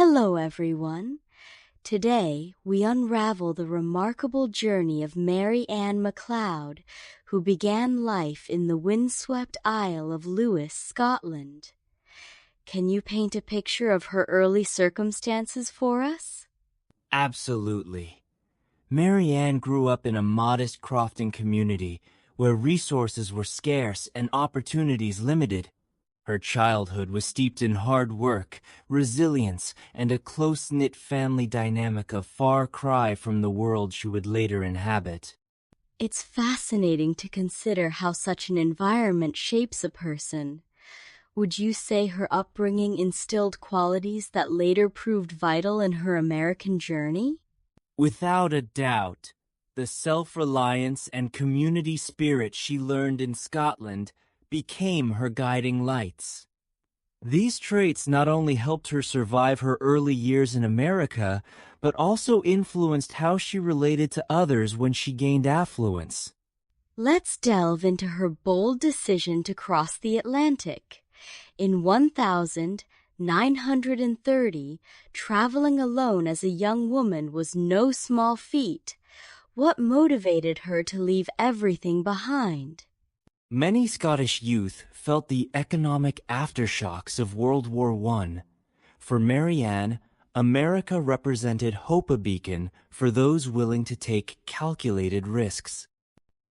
Hello, everyone. Today, we unravel the remarkable journey of Mary Anne MacLeod, who began life in the windswept Isle of Lewis, Scotland. Can you paint a picture of her early circumstances for us? Absolutely. Mary Ann grew up in a modest crofting community where resources were scarce and opportunities limited. Her childhood was steeped in hard work, resilience, and a close-knit family dynamic a far cry from the world she would later inhabit. It's fascinating to consider how such an environment shapes a person. Would you say her upbringing instilled qualities that later proved vital in her American journey? Without a doubt, the self-reliance and community spirit she learned in Scotland became her guiding lights. These traits not only helped her survive her early years in America, but also influenced how she related to others when she gained affluence. Let's delve into her bold decision to cross the Atlantic. In 1930, traveling alone as a young woman was no small feat. What motivated her to leave everything behind? Many Scottish youth felt the economic aftershocks of World War I. For Mary Ann, America represented hope, a beacon for those willing to take calculated risks.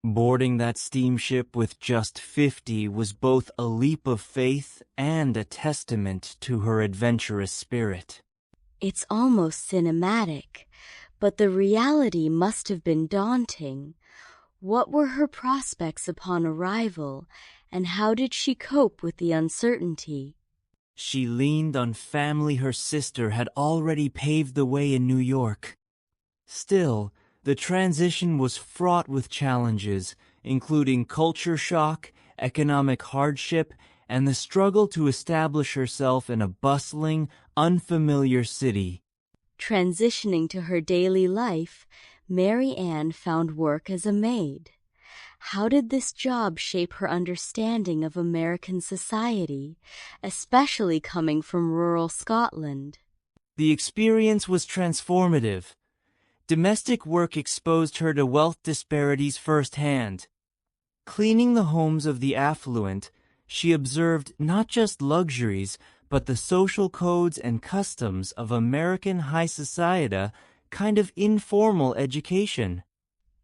Boarding that steamship with just 50 was both a leap of faith and a testament to her adventurous spirit. It's almost cinematic, but the reality must have been daunting. What were her prospects upon arrival, and how did she cope with the uncertainty? She leaned on family her sister had already paved the way in New York. Still, the transition was fraught with challenges, including culture shock, economic hardship, and the struggle to establish herself in a bustling, unfamiliar city. Transitioning to her daily life, Mary Ann found work as a maid. How did this job shape her understanding of American society, especially coming from rural Scotland? The experience was transformative. Domestic work exposed her to wealth disparities firsthand. Cleaning the homes of the affluent, she observed not just luxuries, but the social codes and customs of American high society, kind of informal education.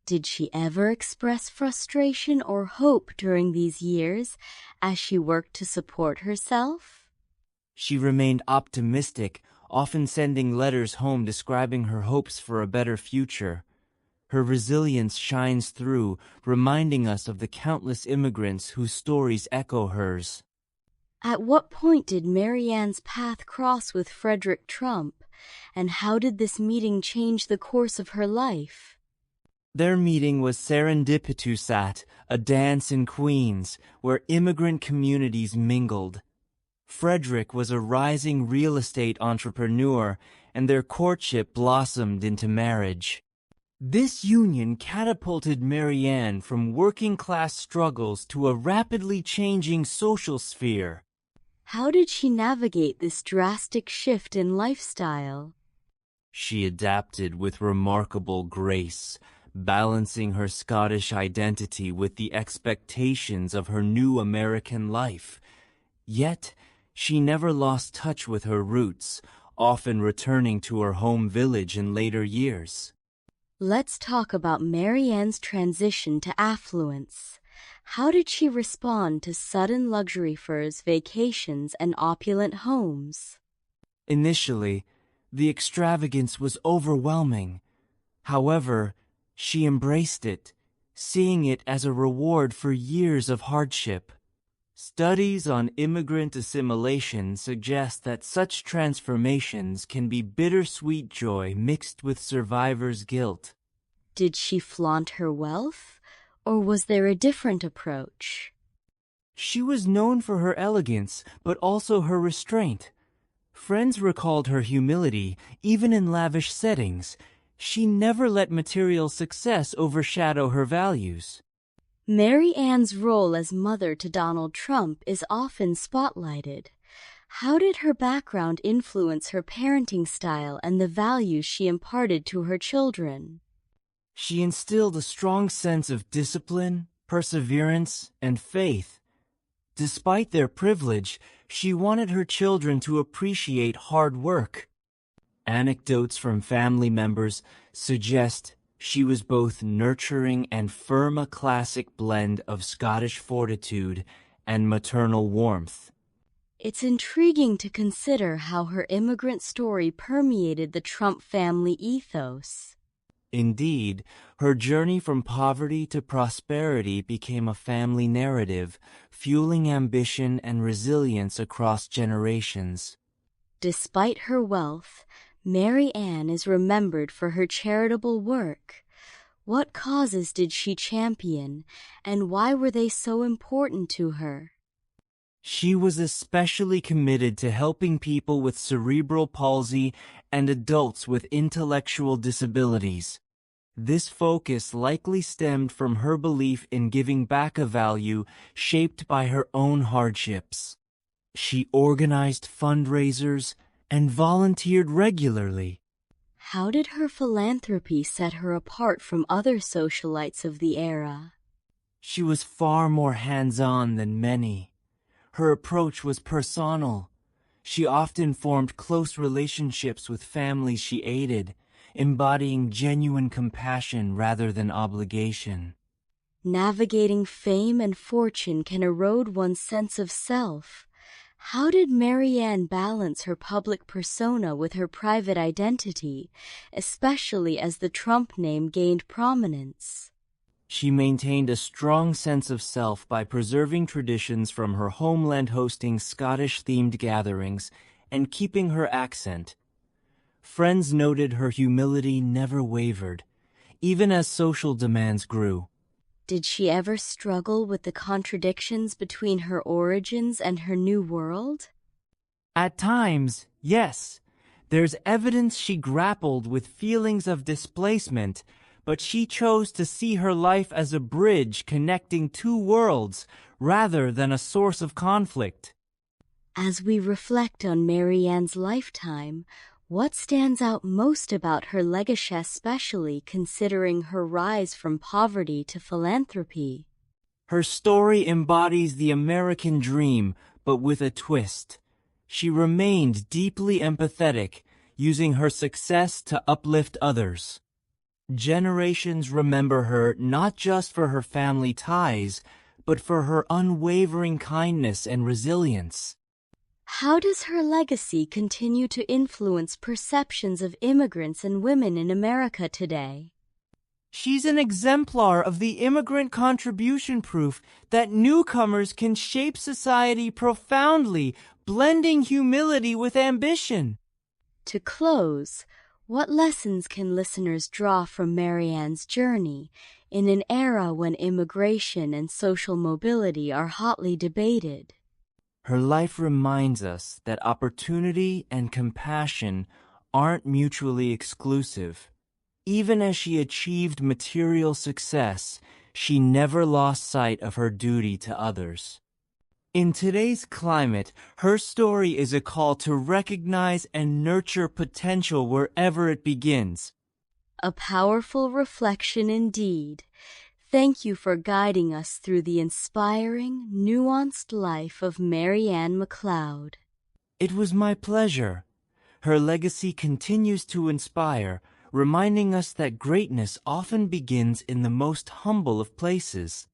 Did she ever express frustration or hope during these years as she worked to support herself? She remained optimistic, often sending letters home describing her hopes for a better future. Her resilience shines through, reminding us of the countless immigrants whose stories echo hers. At what point did Mary Ann's path cross with Frederick Trump, and how did this meeting change the course of her life? Their meeting was serendipitous at a dance in Queens, where immigrant communities mingled. Frederick was a rising real estate entrepreneur, and their courtship blossomed into marriage. This union catapulted Mary Ann from working-class struggles to a rapidly changing social sphere. How did she navigate this drastic shift in lifestyle? She adapted with remarkable grace, balancing her Scottish identity with the expectations of her new American life. Yet, she never lost touch with her roots, often returning to her home village in later years. Let's talk about Mary Ann's transition to affluence. How did she respond to sudden luxury furs, vacations, and opulent homes? Initially, the extravagance was overwhelming. However, she embraced it, seeing it as a reward for years of hardship. Studies on immigrant assimilation suggest that such transformations can be bittersweet joy mixed with survivor's guilt. Did she flaunt her wealth, or was there a different approach? She was known for her elegance, but also her restraint. Friends recalled her humility, even in lavish settings. She never let material success overshadow her values. Mary Ann's role as mother to Donald Trump is often spotlighted. How did her background influence her parenting style and the values she imparted to her children? She instilled a strong sense of discipline, perseverance, and faith. Despite their privilege, she wanted her children to appreciate hard work. Anecdotes from family members suggest she was both nurturing and firm, a classic blend of Scottish fortitude and maternal warmth. It's intriguing to consider how her immigrant story permeated the Trump family ethos. Indeed, her journey from poverty to prosperity became a family narrative, fueling ambition and resilience across generations. Despite her wealth, Mary Ann is remembered for her charitable work. What causes did she champion, and why were they so important to her? She was especially committed to helping people with cerebral palsy and adults with intellectual disabilities. This focus likely stemmed from her belief in giving back, a value shaped by her own hardships. She organized fundraisers and volunteered regularly. How did her philanthropy set her apart from other socialites of the era? She was far more hands-on than many. Her approach was personal. She often formed close relationships with families she aided, embodying genuine compassion rather than obligation. Navigating fame and fortune can erode one's sense of self. How did Mary Ann balance her public persona with her private identity, especially as the Trump name gained prominence? She maintained a strong sense of self by preserving traditions from her homeland, hosting Scottish-themed gatherings and keeping her accent. Friends noted her humility never wavered, even as social demands grew. Did she ever struggle with the contradictions between her origins and her new world? At times, yes. There's evidence she grappled with feelings of displacement, but she chose to see her life as a bridge connecting two worlds rather than a source of conflict. As we reflect on Mary Ann's lifetime, what stands out most about her legacy, especially considering her rise from poverty to philanthropy? Her story embodies the American dream, but with a twist. She remained deeply empathetic, using her success to uplift others. Generations remember her not just for her family ties, but for her unwavering kindness and resilience. How does her legacy continue to influence perceptions of immigrants and women in America today? She's an exemplar of the immigrant contribution, proof that newcomers can shape society profoundly, blending humility with ambition. To close, what lessons can listeners draw from Mary Ann's journey in an era when immigration and social mobility are hotly debated? Her life reminds us that opportunity and compassion aren't mutually exclusive. Even as she achieved material success, she never lost sight of her duty to others. In today's climate, her story is a call to recognize and nurture potential wherever it begins. A powerful reflection indeed. Thank you for guiding us through the inspiring, nuanced life of Mary Ann MacLeod. It was my pleasure. Her legacy continues to inspire, reminding us that greatness often begins in the most humble of places.